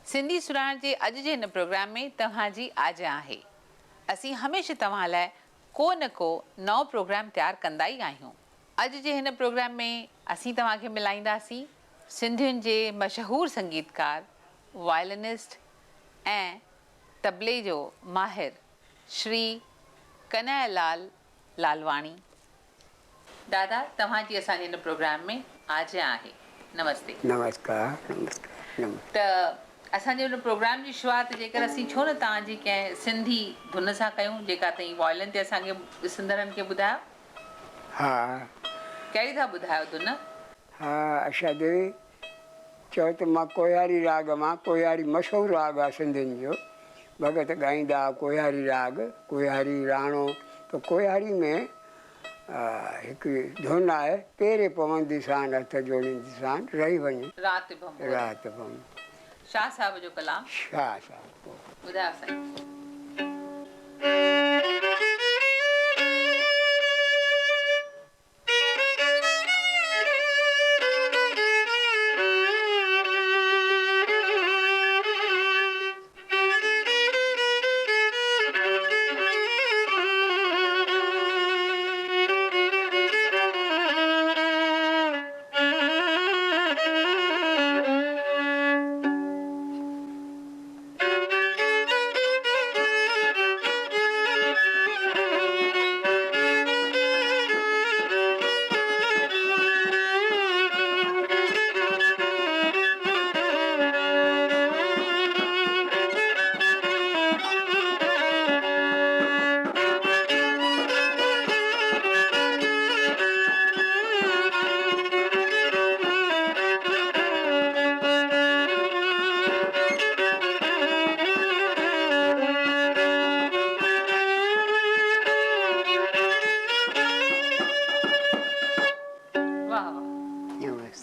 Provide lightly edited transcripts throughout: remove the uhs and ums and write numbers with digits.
सिंधी सुराण जे अॼु जे हिन प्रोग्राम में तव्हांजी आजा आहे। असीं हमेशह तव्हां लाइ को न को नओं प्रोग्राम तयारु कंदा ई आहियूं। अॼु जे हिन प्रोग्राम में असीं तव्हांखे मिलाईंदासीं सिंधियुनि जे मशहूरु संगीतकार, वायलिनिस्ट ऐं तबले जो माहिर श्री कन्हैयालाल लालवाणी। दादा, तव्हांजी असांजे हिन प्रोग्राम में आजा आहे। नमस्ते। नमस्कार। त असांजे हुन प्रोग्राम जी शुरूआत जेकर असीं छो न तव्हांजी कंहिं सिंधी धुन सां कयूं जेका तव्हीं वॉयलिन ते असांखे ॾिसंदड़नि खे ॿुधायो। हा, कहिड़ी था ॿुधायो धुन? हा आशा देवी, चओ त मां कोयारी राग मां, कोयारी मशहूरु राग आहे सिंधियुनि जो। भॻत ॻाईंदा कोयारी राग, कोयारी राणो। त कोयारी में हिकु धुन आहे, पेरे पवंदी सान हथ जोड़ींदी सान रही वञे राति बम। राति बम। शाह साहिब जो कलाम। शाह साहिब। ॿुधायो साईं।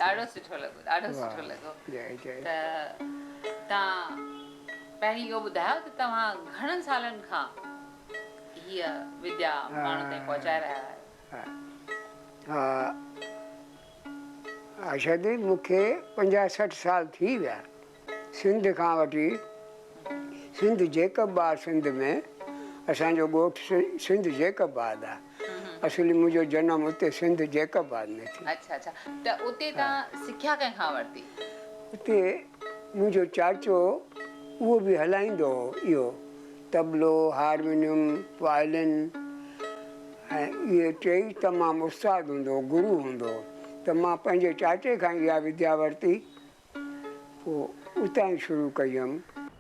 ॾाढो सुठो लॻो, ॾाढो सुठो लॻो। त तव्हां पहिरीं इहो ॿुधायो त तव्हां घणनि सालनि खां हीअ विद्या माण्हुनि ताईं पहुचाए रहिया आहियो? हा आशा देवी, मूंखे 50-60 साल थी विया सिंध खां वठी। सिंध जेकबाद, सिंध में असांजो ॻोठु सिंध जेकबाद आहे। असली मुंहिंजो जनम उते सिंध जेकबाद में थियो। अच्छा अच्छा। त उते तव्हां सिखिया कंहिंखां वरिती? उते मुंहिंजो चाचो, उहो बि हलाईंदो हो इहो तबलो, हारमोनियम, वायलिन, ऐं इहे टई तमामु उस्तादु हूंदो, गुरू हूंदो। त मां पंहिंजे चाचे खां इहा विद्या वरिती, पोइ उतां ई शुरू कई हुअमि।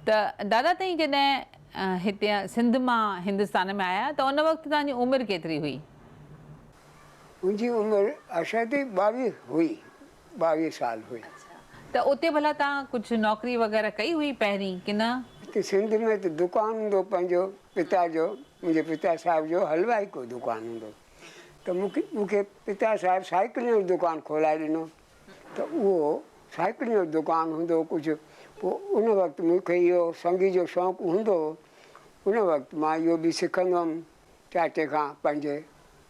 त दादा, तव्हीं जॾहिं हिते सिंध मां हिंदुस्तान में आया त उन वक़्तु तव्हांजी उमिरि केतिरी हुई? मुंहिंजी उमिरि आशा देवी 22 हुई, 22 साल हुई। त उते भला तव्हां कुझु नौकिरी वग़ैरह कई हुई पहिरीं की न? हिते सिंध में त दुकानु हूंदो पंहिंजो पिता जो, मुंहिंजे पिता साहिब जो हलवाई को दुकानु हूंदो। त मूंखे पिता साहिबु साइकिलियूं जो दुकानु खोलाए ॾिनो। त उहो साइकिलियूं जो दुकानु हूंदो कुझु। पोइ उन वक़्तु मूंखे इहो संगीत जो शौक़ु हूंदो। उन वक़्तु मां इहो बि सिखंदो हुअमि चाचे खां, पंहिंजे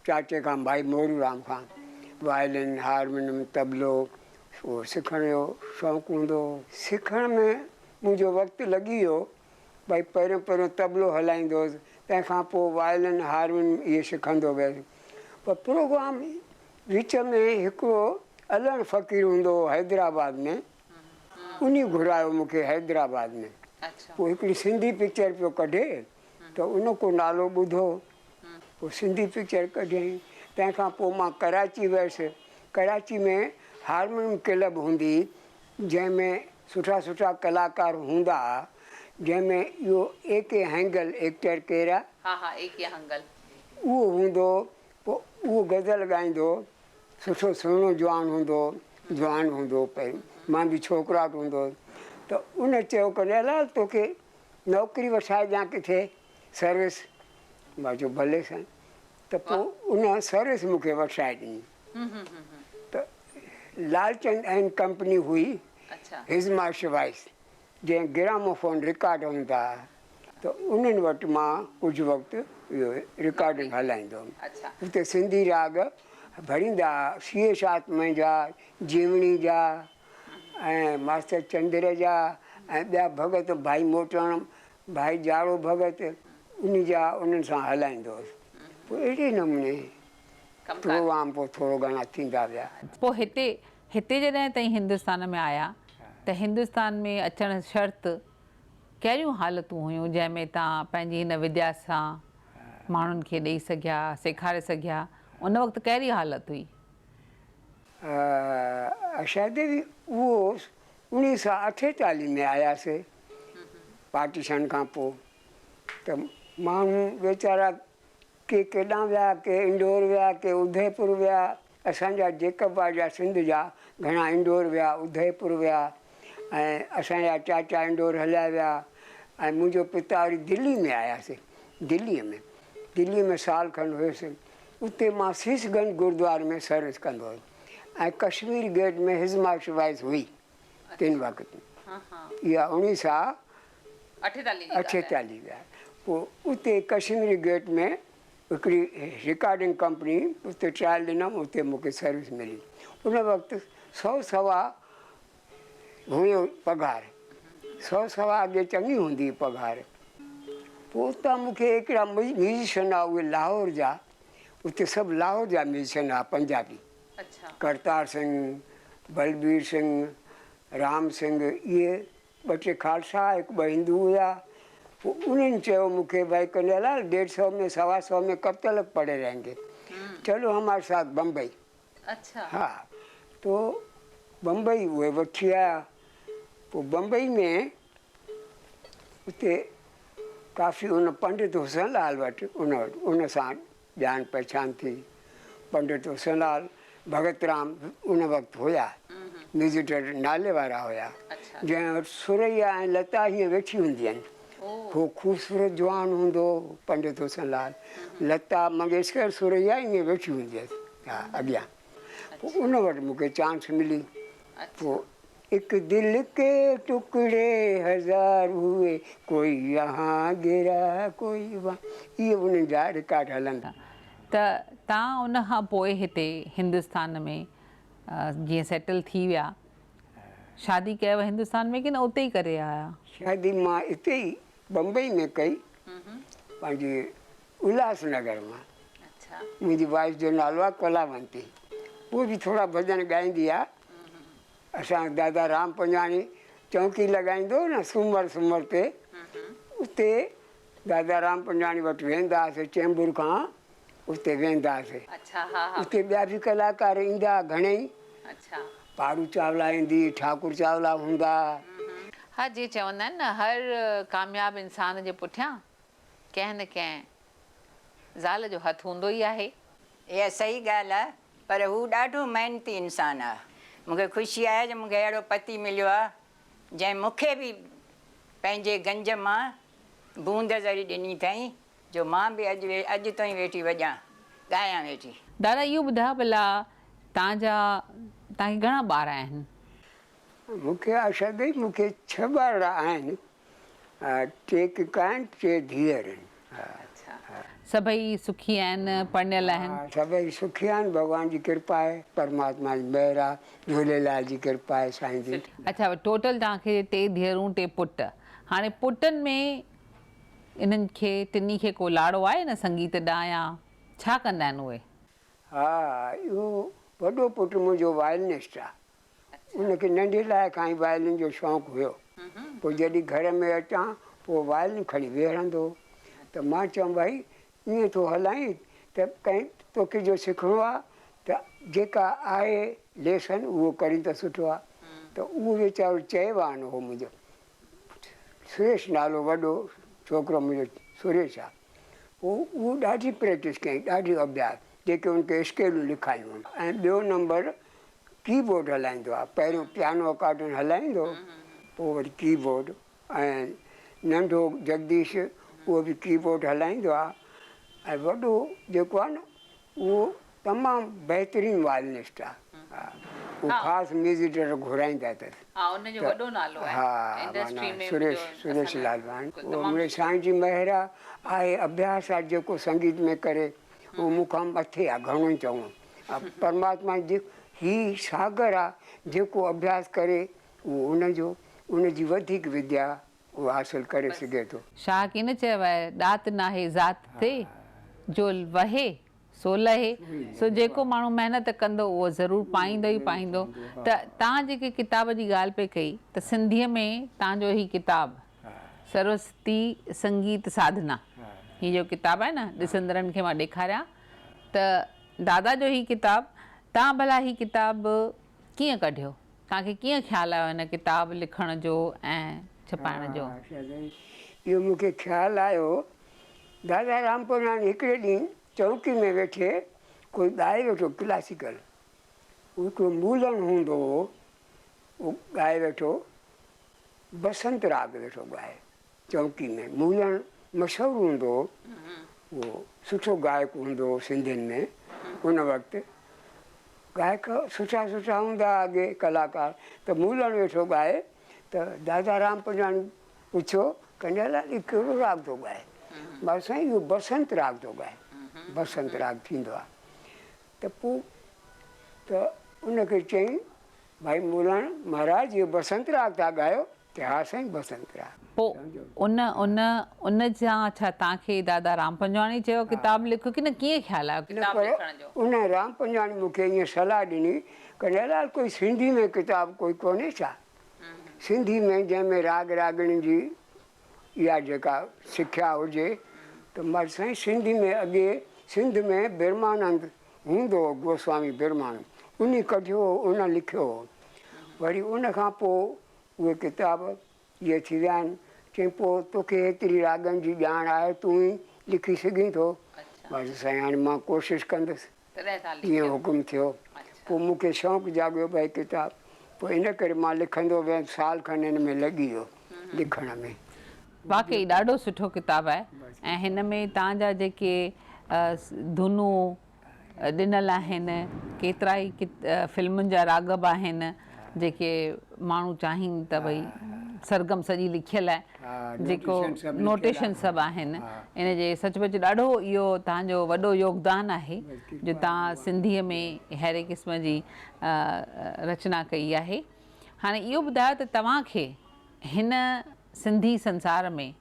चाचे खां, भाई मोरूराम खां। वायलिन, हारमोनियम, तबलो, उहो सिखण जो शौक़ु हूंदो। सिखण में मुंहिंजो वक़्तु लॻी वियो। भई पहिरियों तबलो हलाईंदो हुउसि, तंहिंखां पोइ वायलिन, हारमोनियम इहे सिखंदो वियुसि। पर प्रोग्राम विच में हिकिड़ो अलण फ़क़ीर हूंदो हो हैदराबाद में, उन घुरायो मूंखे हैदराबाद में। पोइ हिकिड़ी सिंधी पिक्चर पियो कढे, त उन को नालो ॿुधो। पोइ सिंधी पिक्चर कढियईं। तंहिंखां पोइ मां कराची वियुसि। कराची में हारमोनियम क्लब हूंदी, जंहिंमें सुठा सुठा कलाकार हूंदा, जंहिंमें इहो A.K. हैंगल एक्टर केरु आहे? हा, A.K. हैंगल। उहो हूंदो। पोइ उहो गज़ल ॻाईंदो, सुठो सुहिणो जवान हूंदो पहिरीं। मां बि छोकिराटु हूंदो। त उन चयो कन्हैयालाल, तोखे नौकिरी वठाए ॾियां किथे सर्विस। मां चयो भले साईं। त पोइ उन सर्विस मूंखे वठाए ॾिनी। त लालचंद एंड कंपनी हुई, हिज़मा शिवाइस, जंहिं ग्रामोफोन रिकॉर्ड हूंदा। त उन्हनि वटि मां कुझु वक़्तु इहो रिकॉर्डिंग हलाईंदो हुउमि। हुते सिंधी राग भरींदा, शेष आत्मा जा, जीवणी जा, ऐं मास्टर चंद्र जा, ऐं ॿिया भगत भाई मोटण भाई जाड़ो भगत उन्हनि सां हलाईंदो हुउसि पोइ अहिड़े नमूने प्रोग्राम पोइ थोरो घणा थींदा विया। पोइ हिते जॾहिं ताईं हिंदुस्तान में आया त हिंदुस्तान में अचणु शर्त कहिड़ियूं हालतूं हुयूं जंहिंमें तव्हां पंहिंजी हिन विद्या सां माण्हुनि खे ॾेई सघिया सेखारे सघिया उन वक़्तु कहिड़ी हालत हुई? आशा देवी उहो 1948 में आयासीं पार्टीशन खां पोइ त माण्हू वीचारा के केॾांहुं विया के इंदौर विया के उदयपुर विया। असांजा जेकबा जा सिंध जा घणा इंदौर विया उदयपुर विया ऐं असांजा चाचा इंदौर हलिया विया ऐं मुंहिंजो पिता वरी दिल्ली में आयासीं। दिल्ली में साल खनि हुयुसि। उते मां शीशगंज गुरुद्वारे में सर्विस कंदो हुयुसि ऐं कश्मीर गेट में हिज़माश वाइस हुई 3 वक़्त। इहा 1948 विया। पोइ उते कश्मीर गेट में हिकिड़ी रिकॉर्डिंग कंपनी उते ट्रायल ॾिनमि उते मूंखे सर्विस मिली। उन वक़्तु 100 हुयो पघार 100 अॻे चङी हूंदी पघार। पोइ उतां मूंखे हिकिड़ा म्यूज़िशियन आहे उहे लाहौर जा उते सभु लाहौर जा म्यूज़िशियन आहे पंजाबी करतार सिंह बलबीर सिंह राम सिंह इहे 2-3 खालसा 1-2 हिंदू हुआ। पोइ उन्हनि चयो मूंखे भाई कन्हैयालाल 150 में 125 में कब तक पड़े रहेंगे चलो हमारे साथ बम्बई। हाँ तो बम्बई उहे वठी आया। पोइ बम्बई में उते काफ़ी उन पंडित हुसनलाल वटि उन सां ॼाण पहचान थी। पंडित हुसनलाल भगत राम उन वक़्तु हुया म्यूज़िक डायरेक्टर नाले वारा हुया जंहिं वटि सुरैया ऐं लता हीअं वेठी हूंदियूं आहिनि। उहो ख़ूबसूरत जवान हूंदो पंडित हुसनलाल लता मंगेशकर सुरैया ईअं वेठी हूंदी हुअसि हा अॻियां। पोइ उन वटि मूंखे चांस मिली। पोइ हिकु दिल के टुकड़े 1000 हुए कोई यहाँ गिरा कोई वहाँ इहे उन्हनि जा रिकॉर्ड हलंदा। त तव्हां उन खां पोइ हिते हिंदुस्तान में जीअं सेटल थी विया शादी कयव हिंदुस्तान में कि न उते ई करे आया? शादी मां हिते ई बम्बई में कई पंहिंजी उल्हासनगर मां। मुंहिंजी वाइफ जो नालो आहे कलावंती। उहो बि थोरा भॼन ॻाईंदी आहे। असां दादा राम पंजाणी चौकी लॻाईंदो न सूमर ते उते दादा राम पंजाणी वटि वेंदा हुआसीं चेंबूर खां उते वेंदा हुआसीं। उते ॿिया बि कलाकार ईंदा घणेई पारू चावला ईंदी ठाकुर चावला हूंदा। हा जीअं चवंदा आहिनि न हर कामयाबु इंसान जे पुठियां कंहिं न कंहिं ज़ाल जो हथु हूंदो ई आहे। इहा सही ॻाल्हि आहे पर हू ॾाढो महिनती इंसानु आहे। मूंखे ख़ुशी आहे जो मूंखे अहिड़ो पति मिलियो आहे जंहिं मूंखे बि पंहिंजे गंज मां बूंद ज़री ॾिनी अथई जो मां बि अॼु ताईं वेठी वॼां ॻायां वेठी। दादा इहो ॿुधायो भला तव्हांखे घणा ॿार आहिनि? मूंखे आशा देवी मूंखे 6 ॿार आहिनि 3 किका आहिनि 3 धीअर आहिनि। सभई सुखी आहिनि पढ़ियल आहिनि? सभई सुखी आहिनि भॻवान जी कृपा आहे परमात्मा जी महिर आहे झूलेलाल जी कृपा आहे साईं जी। अच्छा टोटल तव्हांखे 3 धीअरूं 3 पुट। हाणे पुटनि में इन्हनि खे टिनी खे को लाड़ो आहे न संगीत ॾांहुं या छा कंदा आहिनि उहे? हा इहो वॾो पुटु मुंहिंजो वायलिनिस्ट आहे। उनखे नंढे लाइ खां ई वायलिन जो शौक़ु हुयो। पोइ जॾहिं घर में अचां पोइ वायलिन खणी वेहंदो त मां चयुमि भाई ईअं थो हलाईं त कंहिं तोखे जो सिखिणो आहे त जेका आहे लेसन उहो करी त सुठो आहे। त उहो वीचारो चइवान हो मुंहिंजो सुरेश नालो वॾो छोकिरो मुंहिंजो सुरेश आहे। पोइ उहो ॾाढी प्रैक्टिस कयईं ॾाढी अभ्यास जेके उनखे स्केलूं लिखायूं ऐं ॿियो नंबर कीबोर्ड हलाईंदो आहे। पहिरियों पियानो अकार्डियन हलाईंदो पोइ वरी कीबोर्ड ऐं नंढो जगदीश उहो बि कीबोर्ड हलाईंदो आहे ऐं वॾो जेको आहे न उहो तमामु बहितरीनु वायलिनिस्ट आहे। उहो ख़ासि म्यूज़िक डायरेक्टर घुराईंदा अथसि। हा सुरेश लालवानी। उहो मुंहिंजे साईं जी महिर आहे अभ्यास आहे जेको संगीत में करे उहो मूंखां मथे आहे घणो ई चऊं। परमात्मा जी ही सागर आहे जेको अभ्यास करे उहो उनजो उनजी वधीक विद्या उहो हासिल करे सघे थो। शाह कीन चयो आहे ॾात नाहे ज़ात ते जो वहे सो लहे। सो जेको माण्हू महिनत कंदो उहो ज़रूरु पाईंदो ई पाईंदो। त तव्हां जेके किताब जी ॻाल्हि पे कई त सिंधीअ में तव्हांजो ही किताबु सरस्वती संगीत साधना, ही जो किताबु आहे न, ॾिसंदड़नि खे मां ॾेखारियां त दादा जो ही किताबु, तव्हां भला ही किताबु कीअं कढियो? तव्हांखे कीअं ख़्यालु आयो हिन किताबु लिखण जो ऐं छपाइण जो? इहो मूंखे ख़्यालु आयो, दादा रामपुराणी हिकिड़े ॾींहुं चौकी में वेठे कोई ॻाए वेठो क्लासिकल, हिकिड़ो मूलन हूंदो हो, उहो ॻाए वेठो बसंत राग वेठो ॻाए चौकी में। मूलन मशहूरु हूंदो हो, उहो सुठो गायक हूंदो हो सिंधियुनि में उन वक़्तु। गायक सुठा सुठा हूंदा अॻे कलाकार, त मूलन वेठो ॻाए त दादा रामपुराणी पुछियो कंहिंलाल ही कहिड़ो राग थो ॻाए? मां साईं इहो बसंत राग थो ॻाए, बसंत राग थींदो आहे। त पोइ त उनखे चयईं भाई मूलन महाराज इहो बसंत राग था ॻायो? त हा साईं बसंत राग। पोइ उन जा छा तव्हांखे दादा राम पंजवाणी चयो किताबु लिखो की न कीअं ख़्यालु आयो किताबु लिखण जो? उन राम पंजवाणी मूंखे ईअं सलाह ॾिनी कंहिंलाल कोई सिंधी में किताबु कोई कोन्हे छा? सिंधी में जंहिंमें राग रागणी जी इहा जेका सिख्या हुजे। त मां साईं सिंधी में अॻे सिंध में बिरमानंद हूंदो हो, गोस्वामी बिरमानंद, उन कढियो हो, उन लिखियो हो। वरी उन खां पोइ उहे किताब इहे थी विया आहिनि। चई पोइ तोखे हेतिरी रागनि जी ॼाण आहे, तूं ई लिखी सघीं थो? बसि साईं हाणे मां कोशिशि कंदुसि, ईअं हुकुम थियो। पोइ मूंखे शौक़ु जाॻियो भई किताबु, पोइ इन करे मां लिखंदो वियुमि, साल खनि हिन में लॻी वियो लिखण में। वाक़ई ॾाढो सुठो किताबु आहे ऐं हिन में तव्हांजा जेके धुनूं ॾिनल आहिनि, केतिरा ई फिल्मुनि जा राग बि आहिनि जेके माण्हू चाहिनि त भई सरगम सॼी लिखियलु आहे, जेको नोटेशन सभु आहिनि। इन जे सचुपचु ॾाढो इहो तव्हांजो वॾो योगदानु आहे जो तव्हां सिंधीअ में अहिड़े क़िस्म जी रचना कई आहे। हाणे इहो ॿुधायो त तव्हांखे हिन सिंधी संसार में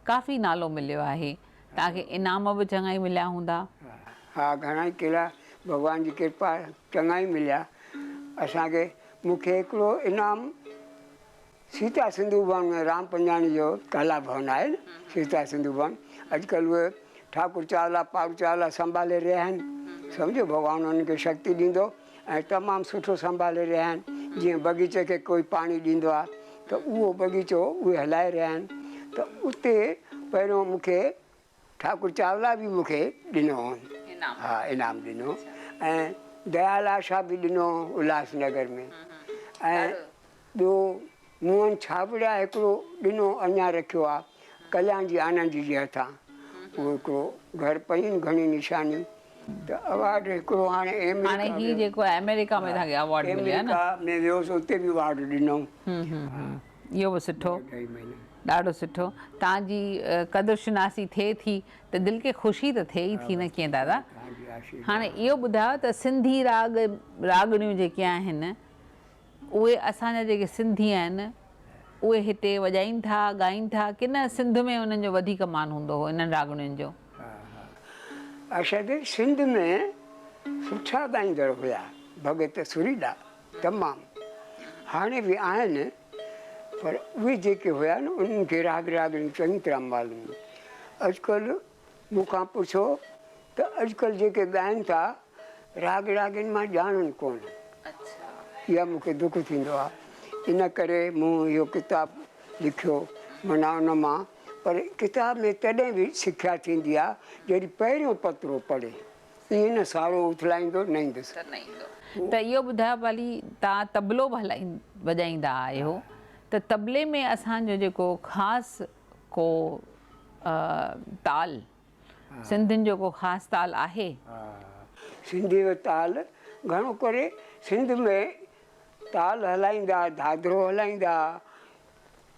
काफ़ी नालो मिलियो आहे, तव्हांखे इनाम बि चङा ई मिलिया हूंदा? हा, घणा ई किला भॻवान जी कृपा चङा ई मिलिया असांखे। मूंखे हिकिड़ो इनाम सीता सिंधु भवन में राम पंजवाणी जो कला भवन आहे न, सीता सिंधु भवन, अॼुकल्ह उहे ठाकुर चावला पारू चावला संभाले रहिया आहिनि। सम्झो भॻवानु उन्हनि खे शक्ति ॾींदो ऐं तमामु सुठो संभाले रहिया आहिनि। जीअं बग़ीचे खे कोई पाणी ॾींदो आहे त उहो बग़ीचो उहे हलाए रहिया आहिनि। त उते पहिरियों मूंखे ठाकुर चावला बि मूंखे ॾिनो, हा इनाम ॾिनो, ऐं दयाल आशा बि ॾिनो उल्हासनगर में। ऐं ॿियो मोहन छाबड़ा हिकिड़ो ॾिनो, अञा रखियो आहे कल्याण जी आनंद जी जे हथां, उहो हिकिड़ो घर पयूं घणी निशानियूं। त अवार्ड हिकिड़ो हाणे ही जेको आहे अमेरिका में तव्हांखे अवार्ड मिलियो आहे न? अमेरिका में वियोसि, उते बि अवार्ड ॾिनो। इहो बि सुठो, ॾाढो सुठो। तव्हांजी क़दुरशनासी थिए थी त दिलि खे ख़ुशी त थिए ई थी न, कीअं दादा? हाणे इहो ॿुधायो त सिंधी रागणियूं जेके आहिनि उहे असांजा जेके सिंधी आहिनि उहे हिते वॼाइनि था, ॻाइनि था की न सिंध में उन्हनि जो वधीक मान हूंदो हो इन्हनि रागणियुनि जो? असांजे सिंध में सुठा ॻाईंदड़ हुया भॻत सुरीला तमामु, हाणे बि आहिनि, पर उहे जेके हुया न उन्हनि खे राग रागणियूं चङी तरह मालूम। अॼुकल्ह मूंखां पुछो त अॼुकल्ह जेके ॻाइनि था राग रागनि मां ॼाणनि कोन, इहा मूंखे दुख थींदो आहे। इन करे मूं इहो किताबु लिखियो माना उन मां, पर किताब में तॾहिं बि सिख्या थींदी आहे जॾहिं पहिरियों पत्रो पढ़े, ईअं न सारो उथलाईंदो न ईंदुसि। त इहो ॿुधायो भली तव्हां तबलो बि वॼाईंदा आहियो, त तबले में असांजो जेको ख़ासि को ताल, सिंधियुनि जो को ख़ासि ताल आहे? सिंधी जो ताल घणो करे सिंध में ताल हलाईंदा, दादरो हलाईंदा,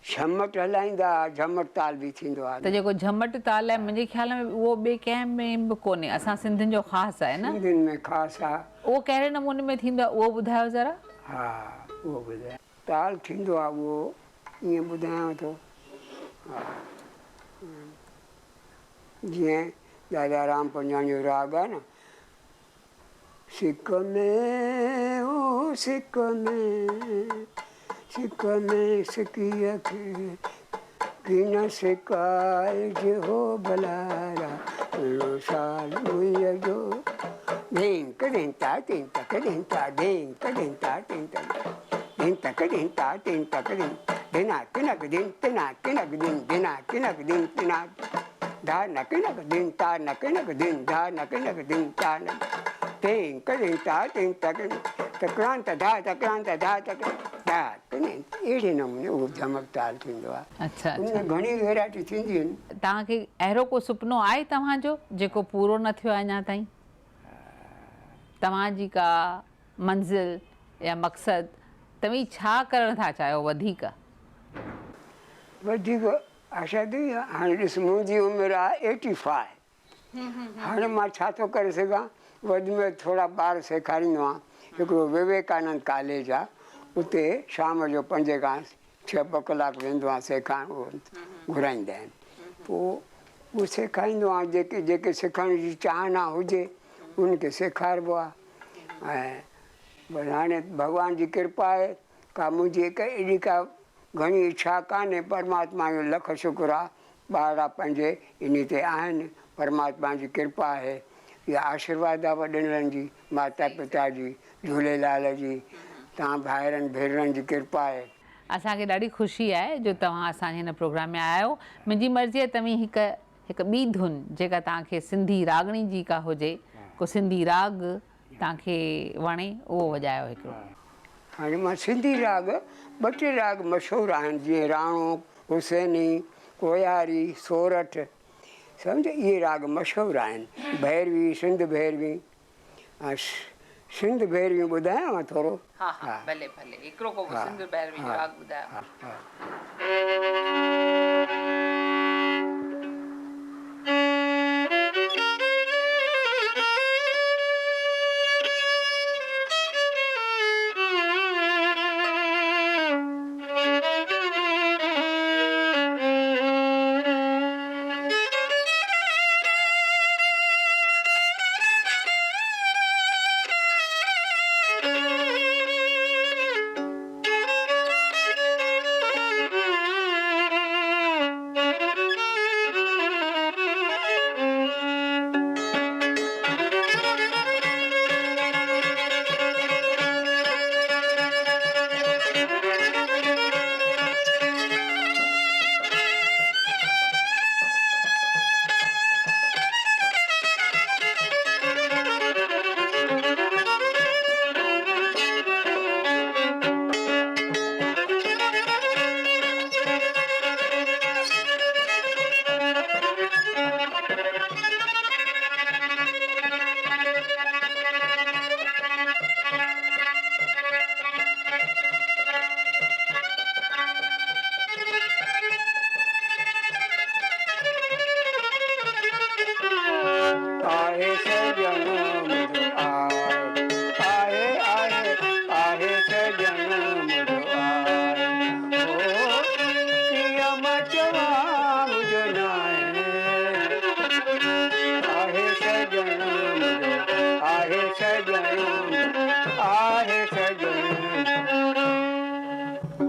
झमट हलाईंदा, झमट ताल बि थींदो आहे। त जेको झमट ताल आहे मुंहिंजे ख़्याल में उहो ॿिए कंहिं में बि कोन्हे, असां सिंधियुनि जो ख़ासि आहे न? सिंधियुनि में ख़ासि आहे। उहो कहिड़े नमूने में थींदो आहे उहो ॿुधायो ज़रा? हा उहो ॿुधायो, ताल थींदो आहे उहो ईअं ॿुधायांव थो। जीअं दादा राम पंजाणी जो राग आहे न, सिक में ओ सिक में सिकीअ खे किन सिकाइज हो भलारा साल मुईअ जो ढेंग कॾहिं ता टिंग तक ढेंग ता ढेंग कॾहिं ता टिंग ढेंग तक ढेंग ता टिंग तक ढेंग ढिना किनक दिन तिना किनक दिन ढिना किनक दिन तिना धा नक नक दिन ता नक नक दिन धा नक नक दिन ता नक टिंग कॾहिं ता टिंग तक तक्रांत धा तक्रांत धा तक धा कॾहिं अहिड़े नमूने उहो धमक ताल थींदो आहे। अच्छा उनमें घणी वैरायटी थींदियूं आहिनि। तव्हांखे अहिड़ो को सुपिनो आहे तव्हांजो जेको पूरो न थियो आहे अञा ताईं? तव्हांजी का मंज़िल या मक़सदु, तव्हीं छा करणु था चाहियो वधीक? वधीक आशा थी हाणे ॾिस मुंहिंजी उमिरि आहे 85। हाणे मां छा थो करे सघां? वधि में थोरा ॿार सेखारींदो आहियां। हिकिड़ो विवेकानंद कॉलेज आहे, उते शाम जो 5 खां 6 ॿ कलाक वेंदो आहियां सेखारणु। उहो घुराईंदा आहिनि, पोइ उहो सेखारींदो आहियां। जेके जेके सिखण जी चाहना हुजे उनखे सेखारिबो आहे। ऐं बसि हाणे भॻवान जी कृपा आहे, का मुंहिंजी हिकु एॾी का घणी इच्छा कान्हे। परमात्मा जो लख शुक्र आहे, ॿार पंहिंजे इन ते आहिनि। परमात्मा जी कृपा आहे, इहा आशीर्वाद आहे वॾनि जी, माता पिता जी, झूलेलाल जी, तव्हां भाइरनि भेनरनि जी कृपा आहे। असांखे ॾाढी ख़ुशी आहे जो तव्हां असांजे हिन प्रोग्राम में आया आहियो। मुंहिंजी मर्ज़ी आहे तव्हीं हिकु ॿी धुन जेका तव्हांखे सिंधी रागणी जी का हुजे, को सिंधी राग तव्हांखे वणे, उहो वॼायो हिकिड़ो। हाणे मां सिंधी राग 2 टे राग मशहूरु आहिनि, जीअं राणो, हुसैनी, कोयारी, सोरठ, सम्झ इहे राग मशहूरु आहिनि। भैरवी, सिंध भैरवी। सिंध भैरवी ॿुधायांव थोरो? हा हा भले भले, हिकिड़ो को सिंध भैरवी जो राग ॿुधायो।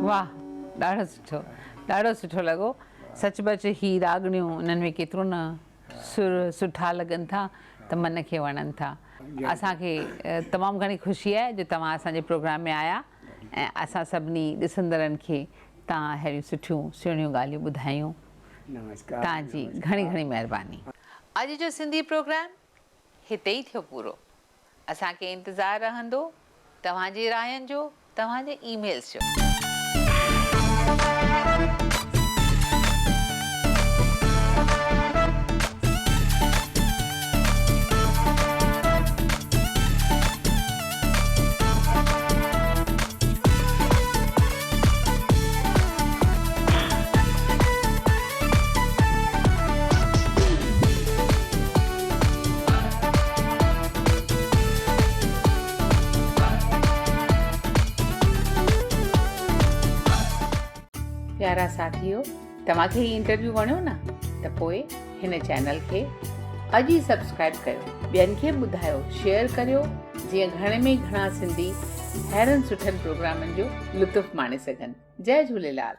वाह, ॾाढो सुठो लॻो। सचुपच ही रागणियूं, उन्हनि में केतिरो न सुर सुठा लॻनि था त मन खे वणनि था। असांखे तमामु घणी ख़ुशी आहे जो तव्हां असांजे प्रोग्राम में आया ऐं असां सभिनी ॾिसंदड़नि खे तव्हां अहिड़ियूं सुठियूं सुहिणियूं ॻाल्हियूं ॿुधायूं। नमस्कार। तव्हांजी घणी घणी महिरबानी। अॼु जो सिंधी प्रोग्राम हिते ई थियो पूरो। असांखे इंतज़ारु रहंदो तव्हांजी रायनि जो, तव्हांजे ईमेल्स जो। प्यारा साथियो, तव्हांखे ही इंटरव्यू वणियो न त पोइ हिन चैनल खे अॼु ई सब्सक्राइब कयो, ॿियनि खे ॿुधायो, शेयर करियो, जीअं घणे में घणा सिंधी अहिड़नि सुठनि प्रोग्रामनि जो लुत्फ़ माणे सघनि। जय झूलेलाल।